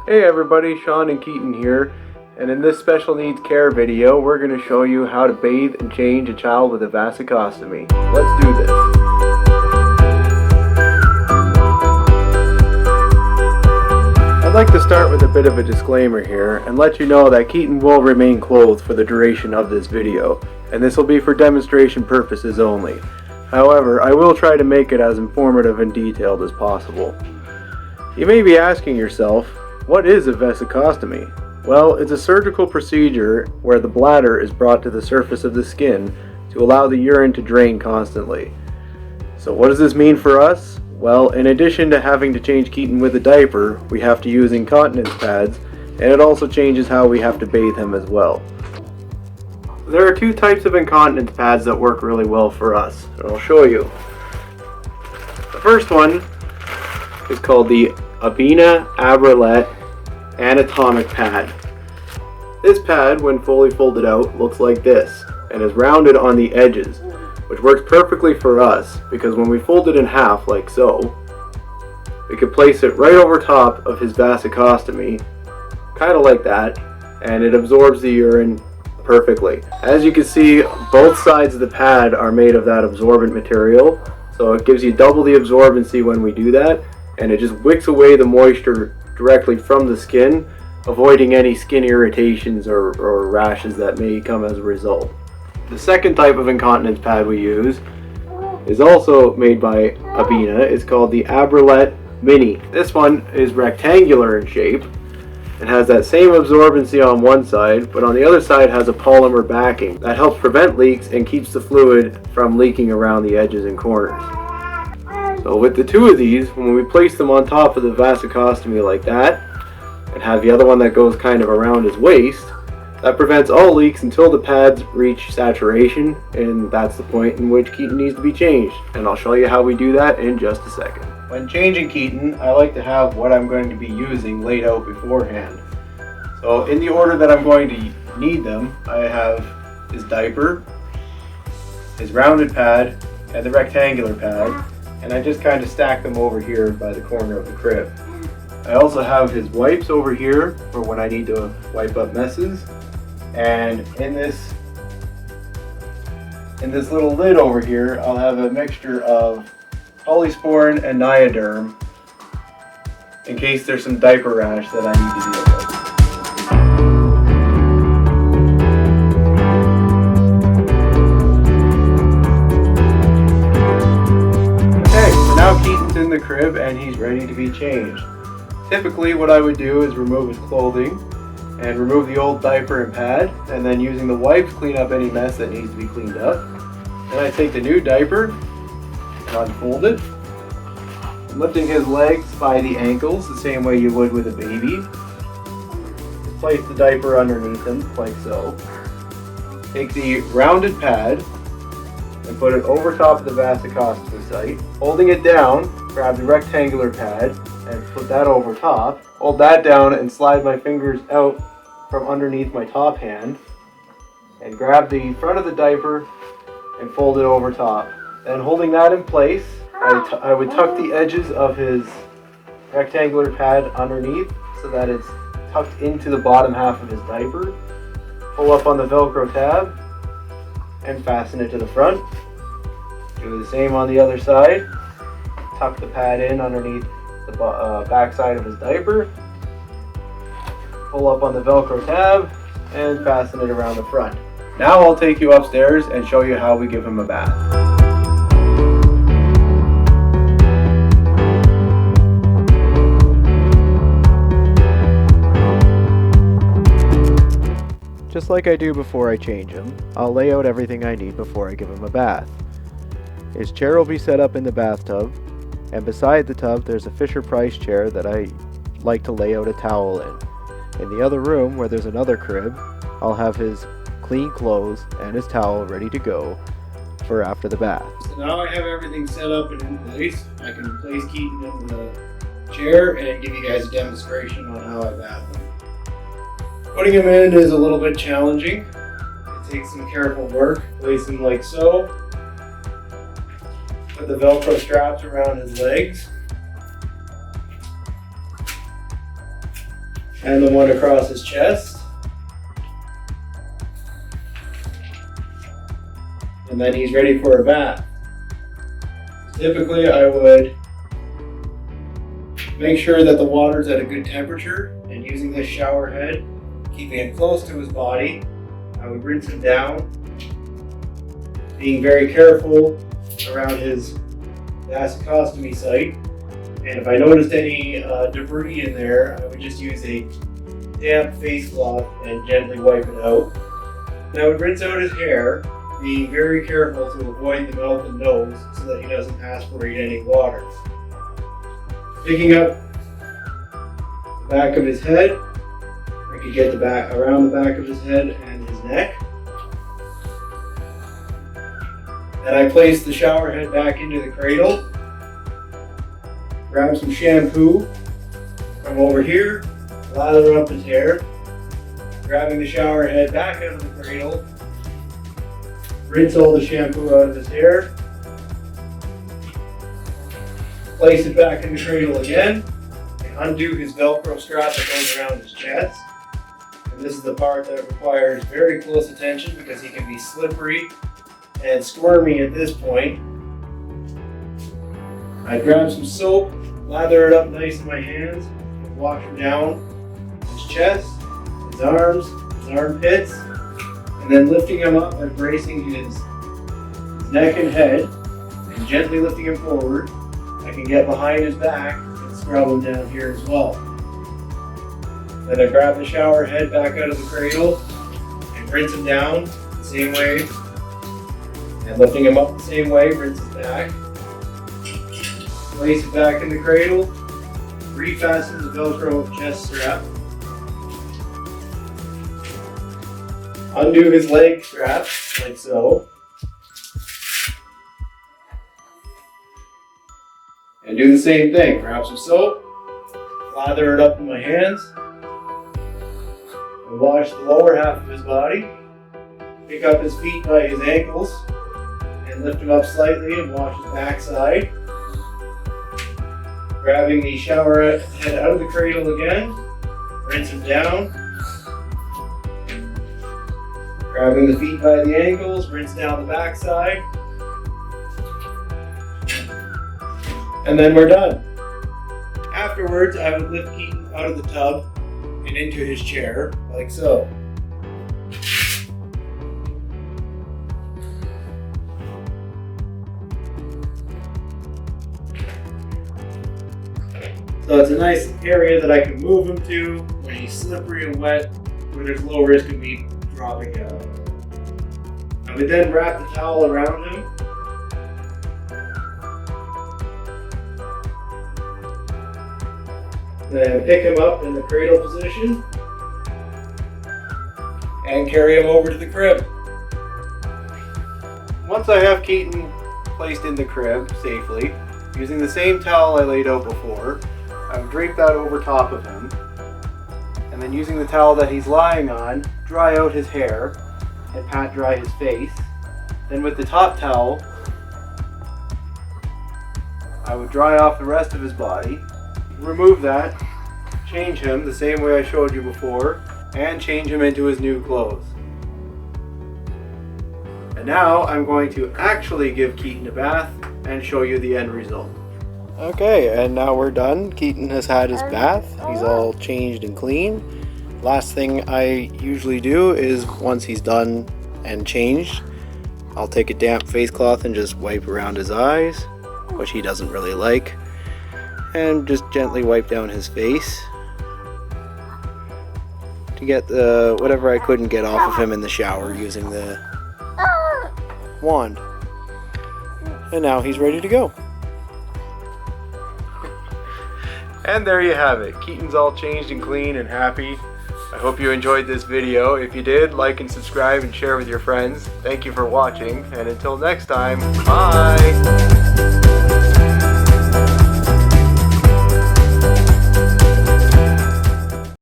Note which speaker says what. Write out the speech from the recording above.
Speaker 1: Hey everybody, Shawn and Keaton here, and in this special needs care video we're going to show you how to bathe and change a child with a vesicostomy. Let's do this. I'd like to start with a bit of a disclaimer here and let you know that Keaton will remain clothed for the duration of this video, and this will be for demonstration purposes only. However, I will try to make it as informative and detailed as possible. You may be asking yourself, what is a vesicostomy? Well, it's a surgical procedure where the bladder is brought to the surface of the skin to allow the urine to drain constantly. So what does this mean for us? Well, in addition to having to change Keaton with a diaper, we have to use incontinence pads, and it also changes how we have to bathe him as well. There are two types of incontinence pads that work really well for us, and I'll show you. The first one is called the A5000 anatomic pad. This pad, when fully folded out, looks like this and is rounded on the edges, which works perfectly for us because when we fold it in half like so, we could place it right over top of his vesicostomy, kind of like that, and it absorbs the urine perfectly. As you can see, both sides of the pad are made of that absorbent material, so it gives you double the absorbency when we do that, and it just wicks away the moisture directly from the skin, avoiding any skin irritations or rashes that may come as a result. The second type of incontinence pad we use is also made by Abena. It's called the A5000 Mini. This one is rectangular in shape. It has that same absorbency on one side, but on the other side has a polymer backing that helps prevent leaks and keeps the fluid from leaking around the edges and corners. So with the two of these, when we place them on top of the vesicostomy like that, and have the other one that goes kind of around his waist, that prevents all leaks until the pads reach saturation, and that's the point in which Keaton needs to be changed. And I'll show you how we do that in just a second. When changing Keaton, I like to have what I'm going to be using laid out beforehand. So in the order that I'm going to need them, I have his diaper, his rounded pad, and the rectangular pad. And I just kind of stack them over here by the corner of the crib. I also have his wipes over here for when I need to wipe up messes. And in this little lid over here, I'll have a mixture of polysporin and Nioderm in case there's some diaper rash that I need to deal with. Now Keaton's in the crib and he's ready to be changed. Typically what I would do is remove his clothing and remove the old diaper and pad, and then using the wipes clean up any mess that needs to be cleaned up. Then I take the new diaper and unfold it, lifting his legs by the ankles the same way you would with a baby. Place the diaper underneath him like so. Take the rounded pad and put it over top of the vesicostomy site. Holding it down, grab the rectangular pad and put that over top. Hold that down and slide my fingers out from underneath my top hand and grab the front of the diaper and fold it over top. Then holding that in place, I would tuck the edges of his rectangular pad underneath so that it's tucked into the bottom half of his diaper. Pull up on the Velcro tab and fasten it to the front. Do the same on the other side. Tuck the pad in underneath the back side of his diaper. Pull up on the Velcro tab and fasten it around the front. Now I'll take you upstairs and show you how we give him a bath. Just like I do before I change him, I'll lay out everything I need before I give him a bath. His chair will be set up in the bathtub, and beside the tub there's a Fisher-Price chair that I like to lay out a towel in. In the other room, where there's another crib, I'll have his clean clothes and his towel ready to go for after the bath. So now I have everything set up and in place. I can place Keaton in the chair and give you guys a demonstration on how I bath him. Putting him in is a little bit challenging. It takes some careful work. Place him like so. Put the Velcro straps around his legs. and the one across his chest. And then he's ready for a bath. Typically, I would make sure that the water's at a good temperature, and using this shower head, keeping it close to his body, I would rinse him down, being very careful around his vesicostomy site. And if I noticed any debris in there, I would just use a damp face cloth and gently wipe it out. And I would rinse out his hair, being very careful to avoid the mouth and nose so that he doesn't aspirate any water. Picking up the back of his head, I could get the back around the back of his head and his neck. Then I place the shower head back into the cradle. Grab some shampoo from over here, lather up his hair, grabbing the shower head back out of the cradle, rinse all the shampoo out of his hair, place it back in the cradle again, and undo his Velcro strap that goes around his chest. And this is the part that requires very close attention because he can be slippery and squirmy at this point. I grab some soap, lather it up nice in my hands, and wash him down his chest, his arms, his armpits, and then lifting him up and bracing his neck and head, and gently lifting him forward. I can get behind his back and scrub him down here as well. Then I grab the shower head back out of the cradle and rinse him down the same way, and lifting him up the same way, rinse his back. Place it back in the cradle, refasten the Velcro chest strap, undo his leg strap, like so, and do the same thing. Grab some soap, lather it up in my hands, and wash the lower half of his body. Pick up his feet by his ankles, and lift him up slightly and wash his backside. Grabbing the shower head out of the cradle again, rinse him down. Grabbing the feet by the ankles, rinse down the backside. And then we're done. Afterwards, I would lift Keaton out of the tub and into his chair, like so. So it's a nice area that I can move him to when he's slippery and wet, where there's low risk of me dropping out. I would then wrap the towel around him. Then pick him up in the cradle position and carry him over to the crib. Once I have Keaton placed in the crib safely, using the same towel I laid out before, I would drape that over top of him, and then using the towel that he's lying on, dry out his hair and pat dry his face. Then with the top towel, I would dry off the rest of his body, remove that, change him the same way I showed you before, and change him into his new clothes. And now I'm going to actually give Keaton a bath and show you the end result. Okay, and now we're done. Keaton has had his bath. He's all changed and clean. Last thing I usually do is once he's done and changed, I'll take a damp face cloth and just wipe around his eyes, which he doesn't really like, and just gently wipe down his face to get the whatever I couldn't get off of him in the shower using the wand. And now he's ready to go. And there you have it. Keaton's all changed and clean and happy. I hope you enjoyed this video. If you did, like and subscribe and share with your friends. Thank you for watching, and until next time, bye!